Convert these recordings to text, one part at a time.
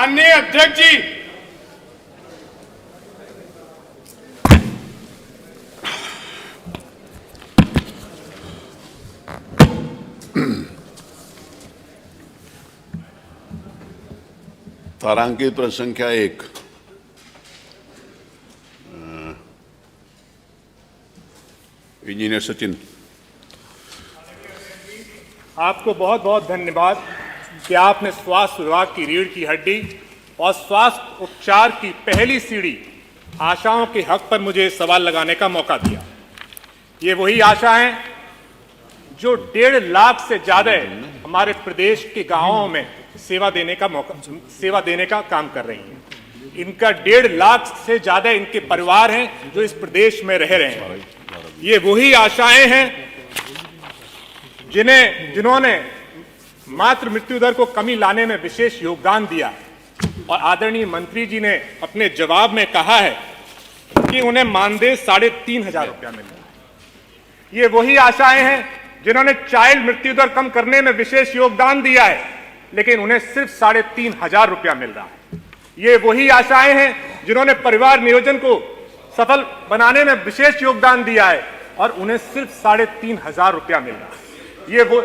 माननीय अध्यक्ष जी, तारांकित प्रश्न संख्या 1 इंजीनियर सचिन। आपको बहुत बहुत धन्यवाद कि आपने स्वास्थ्य विभाग की रीढ़ की हड्डी और स्वास्थ्य उपचार की पहली सीढ़ी आशाओं के हक पर मुझे सवाल लगाने का मौका दिया। ये वही आशा है जो 1.5 लाख से ज्यादा हमारे प्रदेश के गांवों में सेवा देने का काम कर रही हैं। इनका 1.5 लाख से ज्यादा इनके परिवार हैं जो इस प्रदेश में रह रहे हैं। ये वही आशाएं हैं जिन्होंने मातृ मृत्यु दर को कमी लाने में विशेष योगदान दिया। और आदरणीय मंत्री जी ने अपने जवाब में कहा है कि उन्हें मानदेय 3,500 रुपया मिल रहा है। ये वही आशाएं हैं जिन्होंने चाइल्ड मृत्यु दर कम करने में विशेष योगदान दिया है, लेकिन उन्हें सिर्फ 3,500 रुपया मिल रहा है। ये वही आशाएं हैं जिन्होंने परिवार नियोजन को सफल बनाने में विशेष योगदान दिया है और उन्हें सिर्फ 3,500 रुपया मिल रहा है। ये वो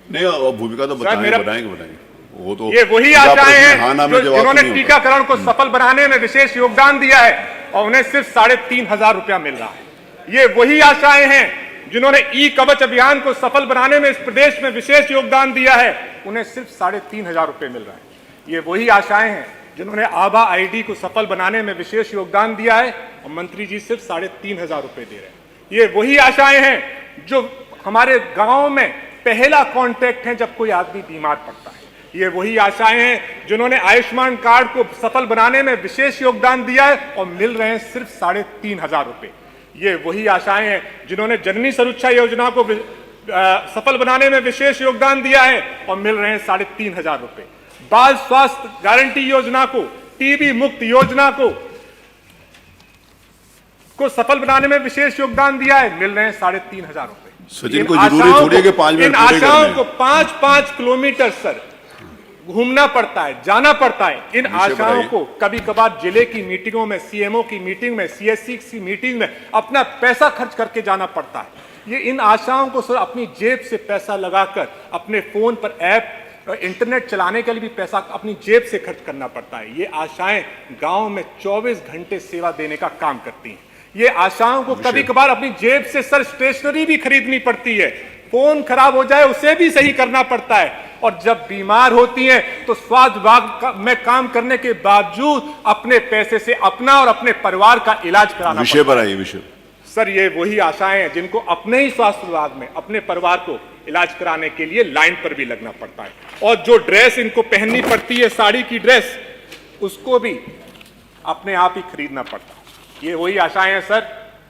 नहीं, भूमिका तो बताएंगे वो तो ये वही आशाएं हैं जिन्होंने टीकाकरण को सफल बनाने में विशेष योगदान दिया है और उन्हें सिर्फ 3,500 रुपया मिल रहा है। ये वही आशाएं हैं जिन्होंने ई कवच अभियान को सफल बनाने में इस प्रदेश में विशेष योगदान दिया है, उन्हें सिर्फ 3,500 रुपये मिल रहा है। ये वही आशाएं हैं जिन्होंने आभा आईडी को सफल बनाने में विशेष योगदान दिया है और मंत्री जी सिर्फ 3,500 रुपये दे रहे हैं। ये वही आशाएं हैं जो हमारे गांव में पहला कांटेक्ट है जब कोई आदमी बीमार पड़ता है। ये वही आशाएं हैं जिन्होंने आयुष्मान कार्ड को सफल बनाने में विशेष योगदान दिया है और मिल रहे हैं सिर्फ 3,500 रुपये। ये वही आशाएं हैं जिन्होंने जननी सुरक्षा योजना को सफल बनाने में विशेष योगदान दिया है और मिल रहे हैं 3,500 रुपये। बाल स्वास्थ्य गारंटी योजना को, टीबी मुक्त योजना को सफल बनाने में विशेष योगदान दिया है, मिल रहे हैं 3,500 रुपये। सचिन को जरूरी थोड़ी है कि 5 मिनट इन आशाओं को 5-5 किलोमीटर सर घूमना पड़ता है, जाना पड़ता है। इन आशाओं को कभी कभार जिले की मीटिंगों में, सीएमओ की मीटिंग में, सीएससी की मीटिंग में अपना पैसा खर्च करके जाना पड़ता है। ये इन आशाओं को सर अपनी जेब से पैसा लगाकर अपने फोन पर ऐप इंटरनेट चलाने के लिए भी पैसा अपनी जेब से खर्च करना पड़ता है। ये आशाएं गांव में 24 घंटे सेवा देने का काम करती हैं। ये आशाओं को कभी कभार अपनी जेब से सर स्टेशनरी भी खरीदनी पड़ती है, फोन खराब हो जाए उसे भी सही करना पड़ता है। और जब बीमार होती हैं तो स्वास्थ्य विभाग में काम करने के बावजूद अपने पैसे से अपना और अपने परिवार का इलाज कराना विषय पर आइए। विषय सर, ये वही आशाएं हैं जिनको अपने ही स्वास्थ्य विभाग में अपने परिवार को इलाज कराने के लिए लाइन पर भी लगना पड़ता है। और जो ड्रेस इनको पहननी पड़ती है, साड़ी की ड्रेस, उसको भी अपने आप ही खरीदना पड़ता है। ये वही आशाएं हैं सर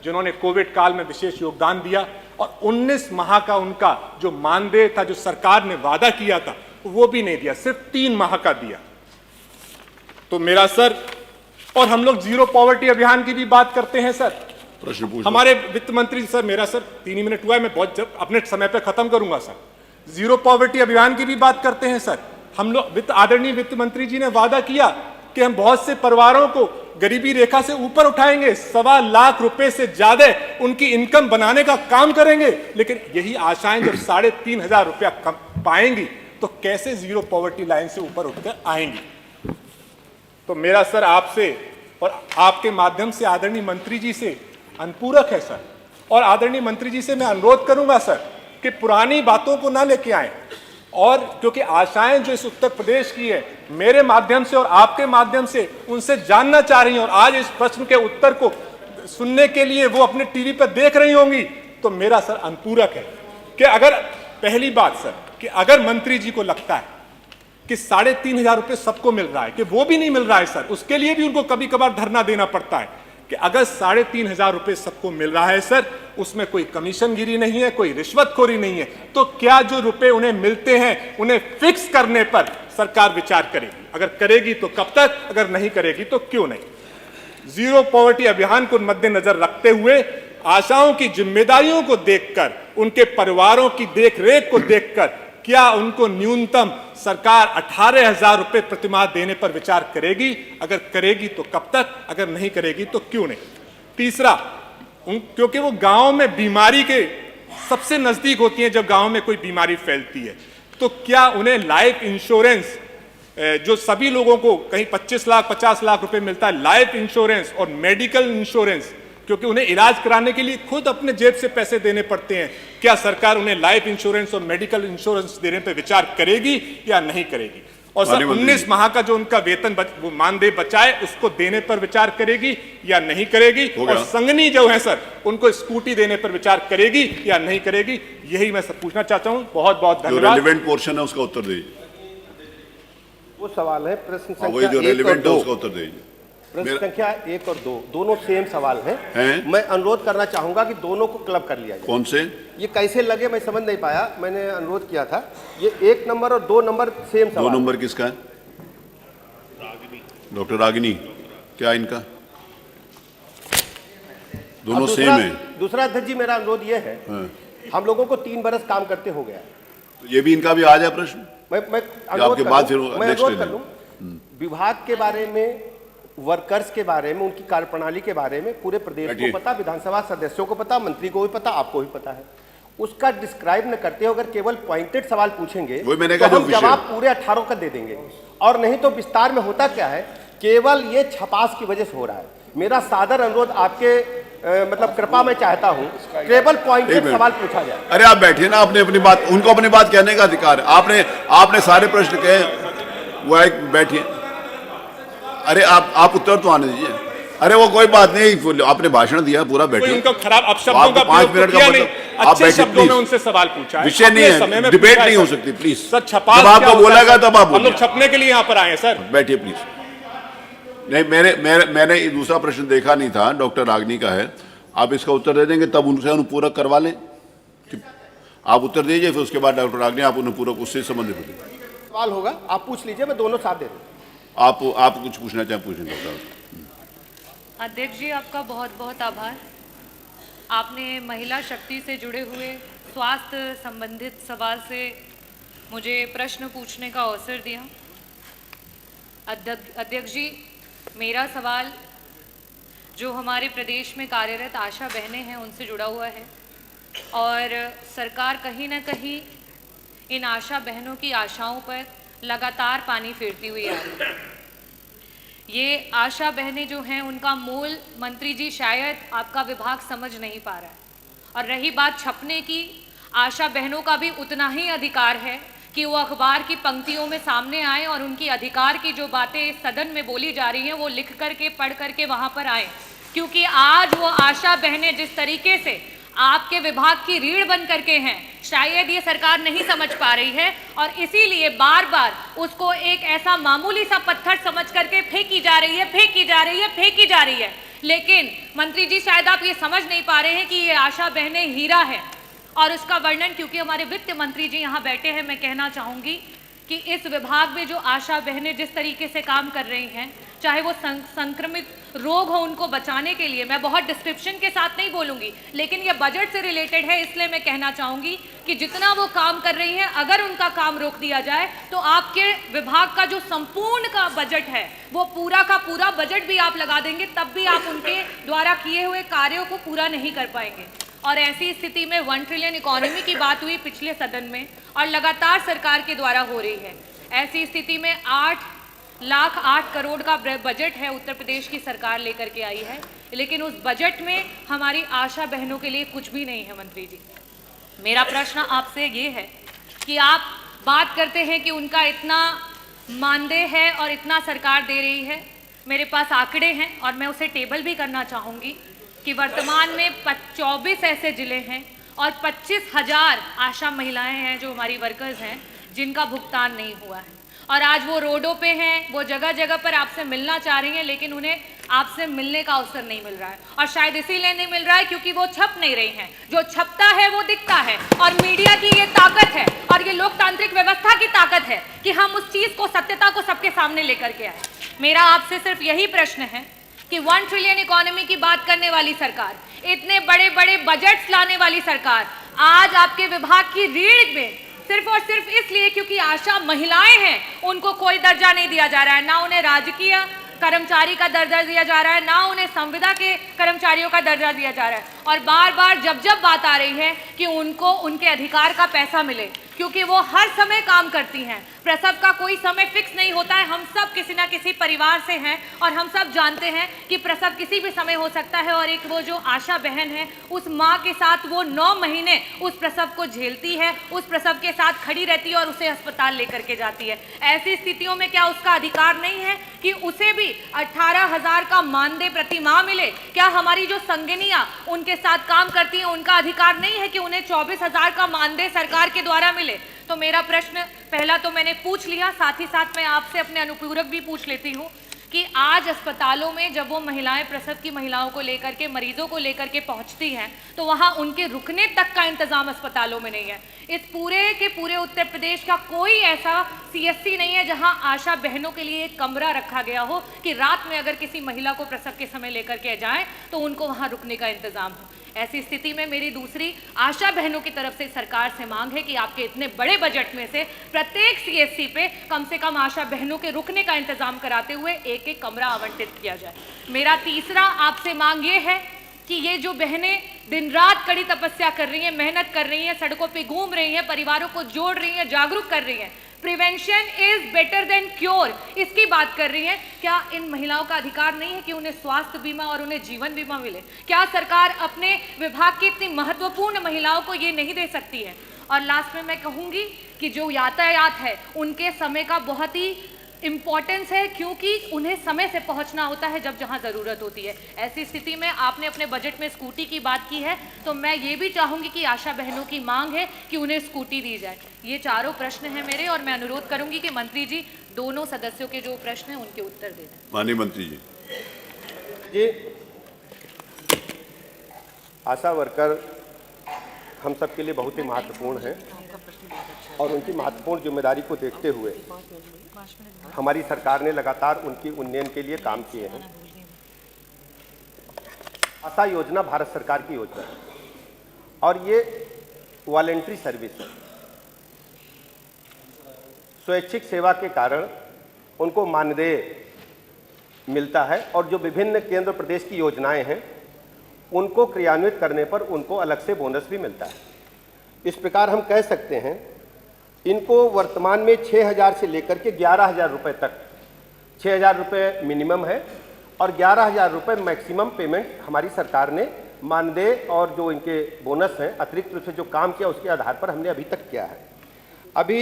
जिन्होंने कोविड काल में विशेष योगदान दिया और 19 माह का उनका जो मानदेय था, जो सरकार ने वादा किया था, वो भी नहीं दिया, सिर्फ 3 माह का दिया। तो मेरा सर, और हम लोग जीरो पॉवर्टी अभियान की भी बात करते हैं सर। प्रश्न पूछ हमारे वित्त मंत्री सर, मेरा सर 3 ही मिनट हुआ है, मैं बहुत अपने समय पे खत्म करूंगा सर। जीरो पॉवर्टी अभियान की भी बात करते हैं सर। हम लोग आदरणीय वित्त मंत्री जी ने वादा किया कि हम बहुत से परिवारों को गरीबी रेखा से ऊपर उठाएंगे, 1.25 लाख रुपए से ज्यादा उनकी इनकम बनाने का काम करेंगे। लेकिन यही आशाएं जब 3,500 रुपया पाएंगी तो कैसे जीरो पॉवर्टी लाइन से ऊपर उठकर आएंगी। तो मेरा सर आपसे और आपके माध्यम से आदरणीय मंत्री जी से अनुपूरक है सर, और आदरणीय मंत्री जी से मैं अनुरोध करूंगा सर कि पुरानी बातों को ना लेके आए, और क्योंकि आशाएं जो इस उत्तर प्रदेश की है, मेरे माध्यम से और आपके माध्यम से उनसे जानना चाह रही हैं, और आज इस प्रश्न के उत्तर को सुनने के लिए वो अपने टीवी पर देख रही होंगी। तो मेरा सर अनुपूरक है कि अगर, पहली बात सर, कि अगर मंत्री जी को लगता है कि 3,500 रुपये सबको मिल रहा है, कि वो भी नहीं मिल रहा है सर, उसके लिए भी उनको कभी कभार धरना देना पड़ता है कि अगर 3,500 रुपये सबको मिल रहा है सर, उसमें कोई कमीशनगिरी नहीं है, कोई रिश्वतखोरी नहीं है, तो क्या जो रुपए उन्हें मिलते हैं उन्हें फिक्स करने पर सरकार विचार करेगी? अगर करेगी तो कब तक, अगर नहीं करेगी तो क्यों नहीं? जीरो पॉवर्टी अभियान को मद्देनजर रखते हुए आशाओं की जिम्मेदारियों को देखकर, उनके परिवारों की देखरेख को देखकर, क्या उनको न्यूनतम सरकार 18,000 रुपए प्रतिमाह देने पर विचार करेगी? अगर करेगी तो कब तक, अगर नहीं करेगी तो क्यों नहीं? तीसरा, क्योंकि वो गांव में बीमारी के सबसे नजदीक होती हैं, जब गांव में कोई बीमारी फैलती है, तो क्या उन्हें लाइफ इंश्योरेंस जो सभी लोगों को कहीं 25 लाख 50 लाख रुपए मिलता है, लाइफ इंश्योरेंस और मेडिकल इंश्योरेंस, क्योंकि उन्हें इलाज कराने के लिए खुद अपने जेब से पैसे देने पड़ते हैं, क्या सरकार उन्हें लाइफ इंश्योरेंस और मेडिकल इंश्योरेंस देने पर विचार करेगी या नहीं करेगी? और सर 19 माह का जो उनका वेतन वो मानदेय बचाए उसको देने पर विचार करेगी या नहीं करेगी? और संगनी जो है सर, उनको स्कूटी देने पर विचार करेगी या नहीं करेगी? यही मैं सब पूछना चाहता हूं। बहुत बहुत धन्यवाद। जो रेलेवेंट पोर्शन है उसका उत्तर दीजिए। वो सवाल है प्रश्न संख्या वही जो रेलेवेंट है उसका उत्तर दीजिए। प्रश्न संख्या 1 और 2 दोनों सेम सवाल हैं। मैं अनुरोध करना चाहूंगा कि दोनों को क्लब कर लिया जाए। कौन से? ये कैसे लगे मैं समझ नहीं पाया, मैंने अनुरोध किया था। ये 1 नंबर और 2 नंबर सेम सवाल। 2 नंबर किसका है? डॉक्टर रागिनी, क्या इनका? दोनों सेम है। दूसरा अध्यक्ष जी, मेरा अनुरोध ये है, हम लोगों को 3 बरस काम करते हो गया, तो ये भी इनका भी आ जाए प्रश्न। मैं अनुरोध कर लूं, विभाग के बारे में, वर्कर्स के बारे में, उनकी कार्यप्रणाली के बारे में पूरे प्रदेश को पता, विधानसभा सदस्यों को पता, मंत्री को भी पता, आपको भी पता है। उसका डिस्क्राइब न करते हो, अगर केवल पॉइंटेड सवाल पूछेंगे तो हम जवाब पूरे 18 का दे देंगे, और नहीं तो विस्तार में होता क्या है, केवल ये छपास की वजह से हो रहा है। मेरा सादर अनुरोध आपके मतलब कृपा मैं चाहता हूं, केवल पॉइंटेड सवाल पूछा जाए। अरे आप बैठिए ना, आपने अपनी बात, उनको अपनी बात कहने का अधिकार है। आपने सारे प्रश्न कहे, वो बैठिए। अरे आप उत्तर तो आने दीजिए। अरे वो कोई बात नहीं, आपने भाषण दिया पूरा, बैठिए। उनको खराब अपशब्दों का 5 मिनट का मतलब, आप अच्छे शब्दों में उनसे सवाल पूछा है। विषय नहीं है, डिबेट नहीं हो सकती, प्लीज। सर छपास जब आपको बोलेगा तब आप हम लोग छपने के लिए यहाँ पर आए हैं सर। बैठिए प्लीज। नहीं, मैंने दूसरा प्रश्न देखा नहीं था, डॉक्टर रागिनी का है। आप इसका उत्तर दे देंगे तब उनसे अनुपूरक करवा लें। आप उत्तर दीजिए, फिर उसके बाद डॉक्टर रागिनी आप अनुपूरक उससे संबंधित सवाल होगा, आप पूछ लीजिए, मैं दोनों साथ दे दूँ। आप कुछ पूछना चाहें पूछें डॉक्टर। अध्यक्ष जी, आपका बहुत बहुत आभार। आपने महिला शक्ति से जुड़े हुए स्वास्थ्य संबंधित सवाल से मुझे प्रश्न पूछने का अवसर दिया। अध्यक्ष जी, मेरा सवाल जो हमारे प्रदेश में कार्यरत आशा बहनें हैं उनसे जुड़ा हुआ है, और सरकार कहीं ना कहीं इन आशा बहनों की आशाओं पर लगातार पानी फेरती हुई आ रही है। ये आशा बहनें जो हैं उनका मूल मंत्री जी शायद आपका विभाग समझ नहीं पा रहा है। और रही बात छपने की, आशा बहनों का भी उतना ही अधिकार है कि वो अखबार की पंक्तियों में सामने आए और उनकी अधिकार की जो बातें सदन में बोली जा रही हैं वो लिख करके पढ़ करके वहाँ पर आए, क्योंकि आज वो आशा बहनें जिस तरीके से आपके विभाग की रीढ़ बन करके हैं, शायद ये सरकार नहीं समझ पा रही है, और इसीलिए बार बार उसको एक ऐसा मामूली सा पत्थर समझ करके फेंकी जा रही है। लेकिन मंत्री जी, शायद आप ये समझ नहीं पा रहे हैं कि ये आशा बहनें हीरा है, और उसका वर्णन, क्योंकि हमारे वित्त मंत्री जी यहाँ बैठे हैं, मैं कहना चाहूँगी कि इस विभाग में जो आशा बहनें जिस तरीके से काम कर रही हैं, चाहे वो संक्रमित रोग हो उनको बचाने के लिए, मैं बहुत डिस्क्रिप्शन के साथ नहीं बोलूँगी, लेकिन ये बजट से रिलेटेड है, इसलिए मैं कहना चाहूँगी कि जितना वो काम कर रही हैं, अगर उनका काम रोक दिया जाए तो आपके विभाग का जो संपूर्ण का बजट है वो पूरा का पूरा बजट भी आप लगा देंगे, तब भी आप उनके द्वारा किए हुए कार्यों को पूरा नहीं कर पाएंगे। और ऐसी स्थिति में 1 ट्रिलियन इकोनॉमी की बात हुई पिछले सदन में, और लगातार सरकार के द्वारा हो रही है। ऐसी स्थिति में 8,08 करोड़ का बजट है उत्तर प्रदेश की सरकार लेकर के आई है, लेकिन उस बजट में हमारी आशा बहनों के लिए कुछ भी नहीं है। मंत्री जी, मेरा प्रश्न आपसे ये है कि आप बात करते हैं कि उनका इतना मानदेय है और इतना सरकार दे रही है। मेरे पास आंकड़े हैं और मैं उसे टेबल भी करना चाहूँगी कि वर्तमान में 24 ऐसे जिले हैं और 25,000 आशा महिलाएं हैं जो हमारी वर्कर्स हैं जिनका भुगतान नहीं हुआ है, और आज वो रोडों पे हैं, वो जगह जगह पर आपसे मिलना चाह रही हैं, लेकिन उन्हें आपसे मिलने का अवसर नहीं मिल रहा है, और शायद इसीलिए नहीं मिल रहा है क्योंकि वो छप नहीं रही हैं। जो छपता है वो दिखता है, और मीडिया की ये ताकत है और ये लोकतांत्रिक व्यवस्था की ताकत है कि हम उस चीज को, सत्यता को सबके सामने लेकर के आए। मेरा आपसे सिर्फ यही प्रश्न है कि 1 ट्रिलियन इकोनॉमी की बात करने वाली सरकार, इतने बड़े बड़े बजट्स लाने वाली सरकार, आज आपके विभाग की रीढ़ में सिर्फ और सिर्फ इसलिए क्योंकि आशा महिलाएं हैं, उनको कोई दर्जा नहीं दिया जा रहा है, ना उन्हें राजकीय कर्मचारी का दर्जा दिया जा रहा है, ना उन्हें संविदा के कर्मचारियों का दर्जा दिया जा रहा है। और बार बार जब बात आ रही है कि उनको उनके अधिकार का पैसा मिले, क्योंकि वो हर समय काम करती हैं, प्रसव का कोई समय फिक्स नहीं होता है। हम सब किसी ना किसी परिवार से हैं और हम सब जानते हैं कि प्रसव किसी भी समय हो सकता है। और एक वो जो आशा बहन है, उस माँ के साथ वो 9 महीने उस प्रसव को झेलती है, उस प्रसव के साथ खड़ी रहती है और उसे अस्पताल लेकर के जाती है। ऐसी स्थितियों में क्या उसका अधिकार नहीं है कि उसे भी 18,000 का मानदेय प्रति माह मिले? क्या हमारी जो संगिनियां उनके साथ काम करती हैं, उनका अधिकार नहीं है कि उन्हें 24,000 का मानदेय सरकार के द्वारा मिले? तो मेरा प्रश्न पहला तो मैंने पूछ लिया, साथ ही साथ मैं आपसे अपने अनुपूरक भी पूछ लेती हूँ कि आज अस्पतालों में जब वो महिलाएं प्रसव की महिलाओं को लेकर के, मरीजों को लेकर के पहुंचती हैं, तो वहां उनके रुकने तक का इंतजाम अस्पतालों में नहीं है। इस पूरे के पूरे उत्तर प्रदेश का कोई ऐसा सीएससी नहीं है जहां आशा बहनों के लिए एक कमरा रखा गया हो कि रात में अगर किसी महिला को प्रसव के समय लेकर के जाएं तो उनको वहां रुकने का इंतजाम हो। ऐसी स्थिति में मेरी दूसरी आशा बहनों की तरफ से सरकार से मांग है कि आपके इतने बड़े बजट में से प्रत्येक सीएससी पे कम से कम आशा बहनों के रुकने का इंतजाम कराते हुए एक कमरा आवंटित किया जाए। मेरा तीसरा आपसे मांग ये है कि ये जो बहनें दिन रात कड़ी तपस्या कर रही हैं, मेहनत कर रही हैं, सड़कों पे घूम रही हैं, परिवारों को जोड़ रही हैं, जागरूक कर रही हैं, prevention is better than cure, इसकी बात कर रही हैं, क्या इन महिलाओं का अधिकार नहीं है कि उन्हें स्वास्थ्य बीमा और उन्हें जीवन बीमा मिले? क्या सरकार अपने विभाग की इतनी महत्वपूर्ण महिलाओं को ये नहीं दे सकती है? और लास्ट में मैं कहूंगी कि जो यातायात है उनके समय का बहुत ही इम्पॉर्टेंस है, क्योंकि उन्हें समय से पहुंचना होता है जब जहां ज़रूरत होती है। ऐसी स्थिति में आपने अपने बजट में स्कूटी की बात की है, तो मैं ये भी चाहूंगी कि आशा बहनों की मांग है कि उन्हें स्कूटी दी जाए। ये चारों प्रश्न हैं मेरे, और मैं अनुरोध करूंगी कि मंत्री जी दोनों सदस्यों के जो प्रश्न हैं उनके उत्तर दे दें। माननीय मंत्री जी। आशा वर्कर हम सब के लिए बहुत ही महत्वपूर्ण है, और उनकी महत्वपूर्ण जिम्मेदारी को देखते हुए हमारी सरकार ने लगातार उनकी उन्नयन के लिए काम किए हैं। आशा योजना भारत सरकार की योजना है और ये वॉलेंट्री सर्विस है। स्वैच्छिक सेवा के कारण उनको मानदेय मिलता है, और जो विभिन्न केंद्र प्रदेश की योजनाएं हैं उनको क्रियान्वित करने पर उनको अलग से बोनस भी मिलता है। इस प्रकार हम कह सकते हैं इनको वर्तमान में 6,000 से लेकर के 11,000 रुपये तक, 6,000 रुपये मिनिमम है और 11,000 रुपये मैक्सिमम पेमेंट हमारी सरकार ने मानदेय और जो इनके बोनस हैं अतिरिक्त रूप से जो काम किया उसके आधार पर हमने अभी तक किया है। अभी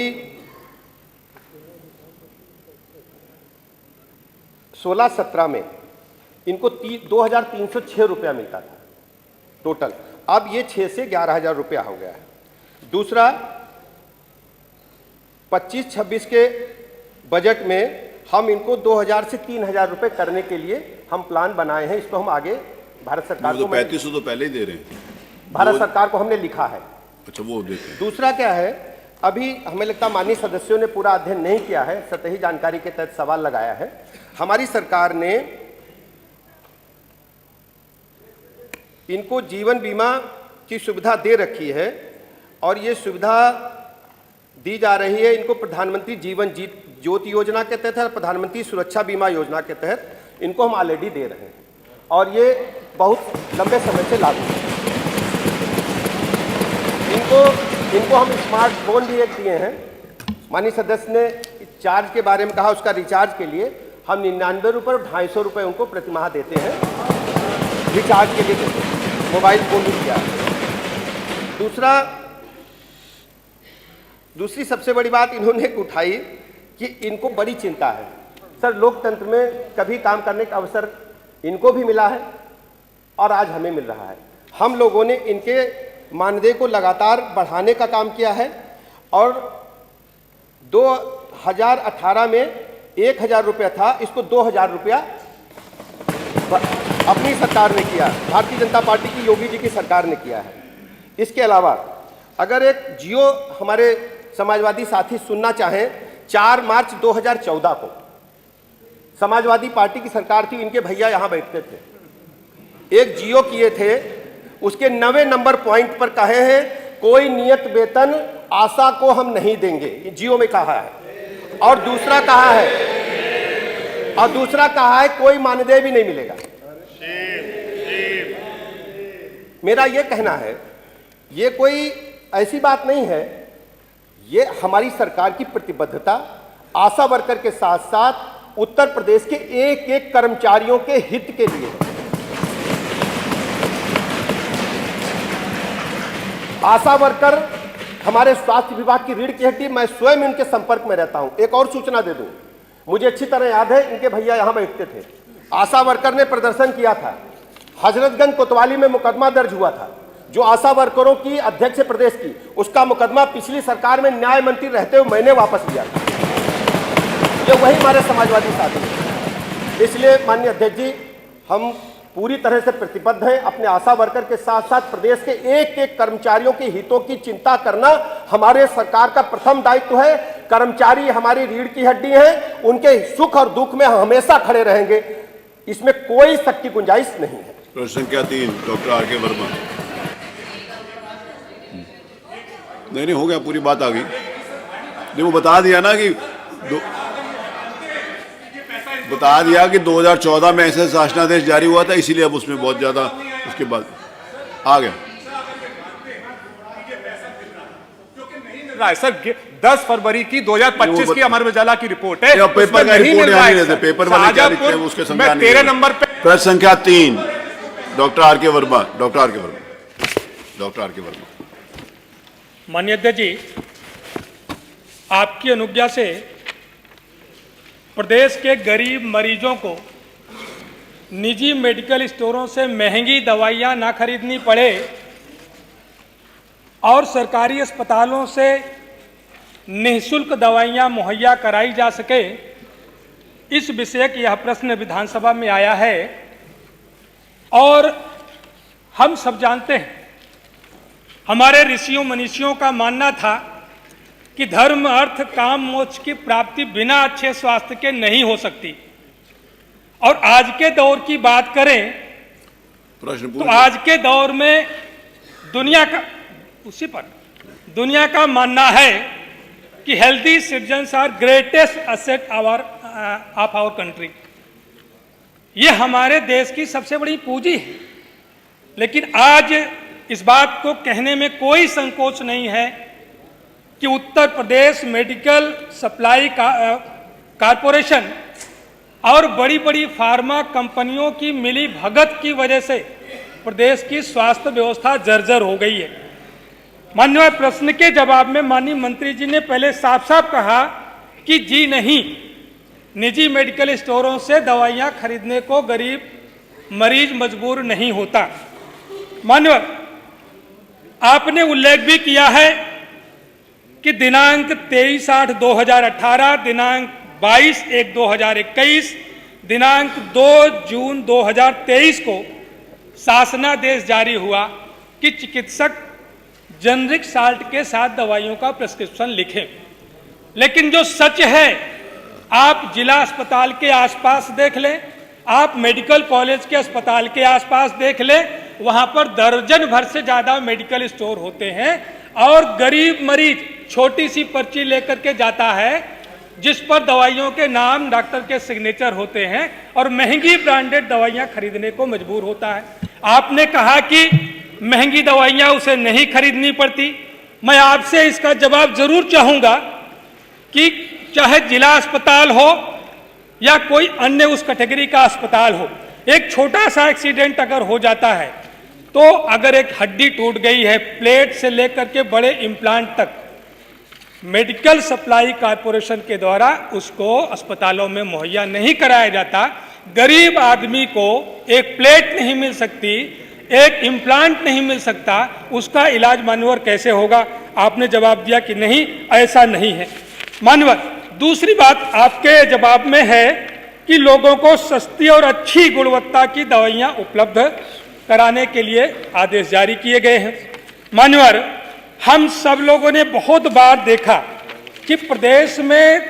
16-17 में इनको 2,306 रुपया मिलता था टोटल, अब ये 6 से 11,000 रुपया हो गया है। दूसरा 25-26 के बजट में हम इनको 2,000 से 3,000 रुपये करने के लिए हम प्लान बनाए हैं। इसको हम आगे भारत सरकार को 3500 तो पहले ही दे रहे हैं, भारत सरकार को हमने लिखा है। अच्छा, वो देते हैं। दूसरा क्या है, अभी हमें लगता है माननीय सदस्यों ने पूरा अध्ययन नहीं किया है, सतही जानकारी के तहत सवाल लगाया है। हमारी सरकार ने इनको जीवन बीमा की सुविधा दे रखी है, और ये सुविधा दी जा रही है इनको प्रधानमंत्री जीवन ज्योति योजना के तहत, प्रधानमंत्री सुरक्षा बीमा योजना के तहत इनको हम ऑलरेडी दे रहे हैं, और ये बहुत लंबे समय से लागू है। इनको हम स्मार्टफोन भी एक दिए हैं। माननीय सदस्य ने चार्ज के बारे में कहा, उसका रिचार्ज के लिए हम 99 रुपये और 250 रुपये उनको प्रतिमाह देते हैं, रिचार्ज के लिए देते हैं। मोबाइल फोन भी दिया है। दूसरी सबसे बड़ी बात इन्होंने उठाई कि इनको बड़ी चिंता है। सर, लोकतंत्र में कभी काम करने का अवसर इनको भी मिला है और आज हमें मिल रहा है। हम लोगों ने इनके मानदेय को लगातार बढ़ाने का काम किया है, और 2018 में 1,000 रुपया था, इसको 2,000 रुपया अपनी सरकार ने किया, भारतीय जनता पार्टी की योगी जी की सरकार ने किया है। इसके अलावा अगर एक जियो हमारे समाजवादी साथी सुनना चाहें, 4 मार्च 2014 को समाजवादी पार्टी की सरकार थी, इनके भैया यहाँ बैठते थे, एक जियो किए थे, उसके 90 नंबर पॉइंट पर कहे हैं कोई नियत वेतन आशा को हम नहीं देंगे, ये जियो में कहा है। और दूसरा कहा है कोई मानदेय भी नहीं मिलेगा। मेरा ये कहना है, ये कोई ऐसी बात नहीं है, ये हमारी सरकार की प्रतिबद्धता आशा वर्कर के साथ साथ उत्तर प्रदेश के एक एक कर्मचारियों के हित के लिए है। आशा वर्कर हमारे स्वास्थ्य विभाग की रीढ़ की हड्डी, मैं स्वयं उनके संपर्क में रहता हूं। एक और सूचना दे दूं, मुझे अच्छी तरह याद है, इनके भैया यहां बैठते थे, आशा वर्कर ने प्रदर्शन किया था, हजरतगंज कोतवाली में मुकदमा दर्ज हुआ था, जो आशा वर्करों की अध्यक्ष प्रदेश की, उसका मुकदमा पिछली सरकार में न्याय मंत्री रहते हुए मैंने वापस लिया था। ये वही हमारे समाजवादी साथी हैं। इसलिए माननीय अध्यक्ष जी, हम पूरी तरह से प्रतिबद्ध हैं। अपने आशा वर्कर के साथ साथ प्रदेश के एक एक कर्मचारियों के हितों की चिंता करना हमारे सरकार का प्रथम दायित्व है। कर्मचारी हमारी रीढ़ की हड्डी हैं, उनके सुख और दुख में हमेशा खड़े रहेंगे, इसमें कोई शक की गुंजाइश नहीं है। प्रश्न संख्या 3 डॉक्टर आर के वर्मा। नहीं हो गया, पूरी बात आ गई। देखो बता दिया ना कि 2014 में ऐसा शासनादेश जारी हुआ था, इसीलिए अब उसमें बहुत ज्यादा उसके बाद आ गया। सर 10 फरवरी की 2025 की अमर उजाला की रिपोर्ट है, पेपर का रिपोर्ट नहीं रहते, पेपर वाले क्या लिखते हैं उसके संज्ञान नहीं। 13 नंबर पे प्रश्न संख्या 3 डॉक्टर आर के वर्मा। डॉक्टर आर के वर्मा। माननीय अध्यक्ष जी, आपकी अनुज्ञा से प्रदेश के गरीब मरीजों को निजी मेडिकल स्टोरों से महंगी दवाइयां ना खरीदनी पड़े और सरकारी अस्पतालों से निःशुल्क दवाइयां मुहैया कराई जा सके, इस विषय का यह प्रश्न विधानसभा में आया है। और हम सब जानते हैं, हमारे ऋषियों मनीषियों का मानना था कि धर्म अर्थ काम मोक्ष की प्राप्ति बिना अच्छे स्वास्थ्य के नहीं हो सकती। और आज के दौर की बात करें तो आज के दौर में दुनिया का मानना है कि healthy citizens are greatest asset of our country. ये हमारे देश की सबसे बड़ी पूंजी है। लेकिन आज इस बात को कहने में कोई संकोच नहीं है कि Uttar Pradesh medical supply corporation और बड़ी बड़ी फार्मा कंपनियों की मिली भगत की वजह से प्रदेश की स्वास्थ्य व्यवस्था जर्जर हो गई है। माननीय प्रश्न के जवाब में माननीय मंत्री जी ने पहले साफ साफ कहा कि जी नहीं, निजी मेडिकल स्टोरों से दवाइयां खरीदने को गरीब मरीज मजबूर नहीं होता। माननीय आपने उल्लेख भी किया है कि दिनांक 23/8/2018, दिनांक 22/1/2021, दिनांक 2 जून 2023 को शासनादेश जारी हुआ कि चिकित्सक जेनरिक साल्ट के साथ दवाइयों का प्रिस्क्रिप्शन लिखें। लेकिन जो सच है, आप जिला अस्पताल के आसपास देख लें, आप मेडिकल कॉलेज के अस्पताल के आसपास देख लें, वहां पर दर्जन भर से ज्यादा मेडिकल स्टोर होते हैं और गरीब मरीज छोटी सी पर्ची लेकर के जाता है जिस पर दवाइयों के नाम डॉक्टर के सिग्नेचर होते हैं और महंगी ब्रांडेड दवाइयां खरीदने को मजबूर होता है। आपने कहा कि महंगी दवाइयां उसे नहीं खरीदनी पड़ती। मैं आपसे इसका जवाब जरूर चाहूंगा कि चाहे जिला अस्पताल हो या कोई अन्य उस कैटेगरी का अस्पताल हो, एक छोटा सा एक्सीडेंट अगर हो जाता है तो अगर एक हड्डी टूट गई है, प्लेट से लेकर के बड़े इम्प्लांट तक, मेडिकल सप्लाई कारपोरेशन के द्वारा उसको अस्पतालों में मुहैया नहीं कराया जाता। गरीब आदमी को एक प्लेट नहीं मिल सकती, एक इम्प्लांट नहीं मिल सकता, उसका इलाज मानवर कैसे होगा? आपने जवाब दिया कि नहीं, ऐसा नहीं है। मानवर दूसरी बात आपके जवाब में है कि लोगों को सस्ती और अच्छी गुणवत्ता की दवाइयां उपलब्ध कराने के लिए आदेश जारी किए गए हैं। मान्यवर, हम सब लोगों ने बहुत बार देखा कि प्रदेश में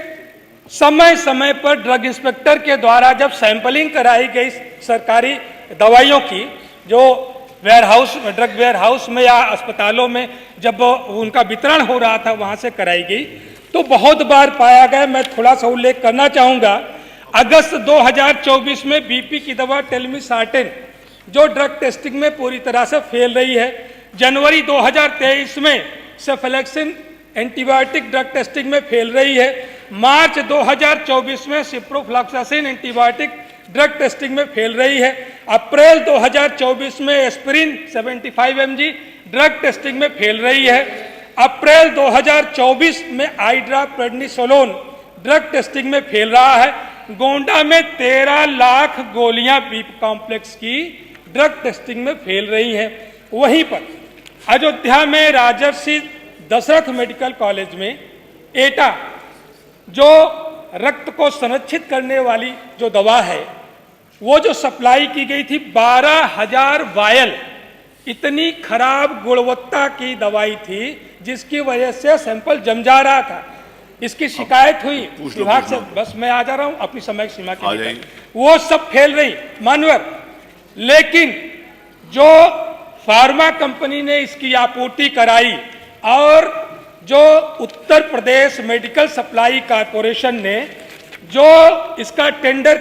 समय समय पर ड्रग इंस्पेक्टर के द्वारा जब सैंपलिंग कराई गई सरकारी दवाइयों की, जो ड्रग वेयर हाउस में या अस्पतालों में जब उनका वितरण हो रहा था वहां से कराई गई, तो बहुत बार पाया गया। मैं थोड़ा सा उल्लेख करना चाहूंगा, अगस्त 2024 में बीपी की दवा टेलमिसार्टेन जो ड्रग टेस्टिंग में पूरी तरह से फेल रही है। जनवरी 2023 में सेफेलेक्सिन एंटीबायोटिक ड्रग टेस्टिंग में फेल रही है। मार्च 2024 में सिप्रोफ्लॉक्सासिन एंटीबायोटिक ड्रग टेस्टिंग में फेल रही है। अप्रैल 2024 में एस्पिरिन 75 mg ड्रग टेस्टिंग में फेल रही है। अप्रैल 2024 में आईड्रा प्रेडनिसोलोन ड्रग टेस्टिंग में फेल रहा है। गोंडा में 13 लाख गोलियां बी कॉम्प्लेक्स की ड्रग टेस्टिंग में फेल रही हैं। वहीं पर अयोध्या में राजर्षि दशरथ मेडिकल कॉलेज में एटा जो रक्त को संरक्षित करने वाली जो दवा है, वो जो सप्लाई की गई थी 12,000 वायल, इतनी खराब गुणवत्ता की दवाई थी जिसकी वजह से सैंपल जम जा रहा था। इसकी शिकायत हुई विभाग से। बस मैं आ जा रहा हूं अपनी समय सीमा के लिए। वो सब फेल रही मानवर, लेकिन जो फार्मा कंपनी ने इसकी आपूर्ति कराई और जो Uttar Pradesh medical supply corporation ने जो इसका टेंडर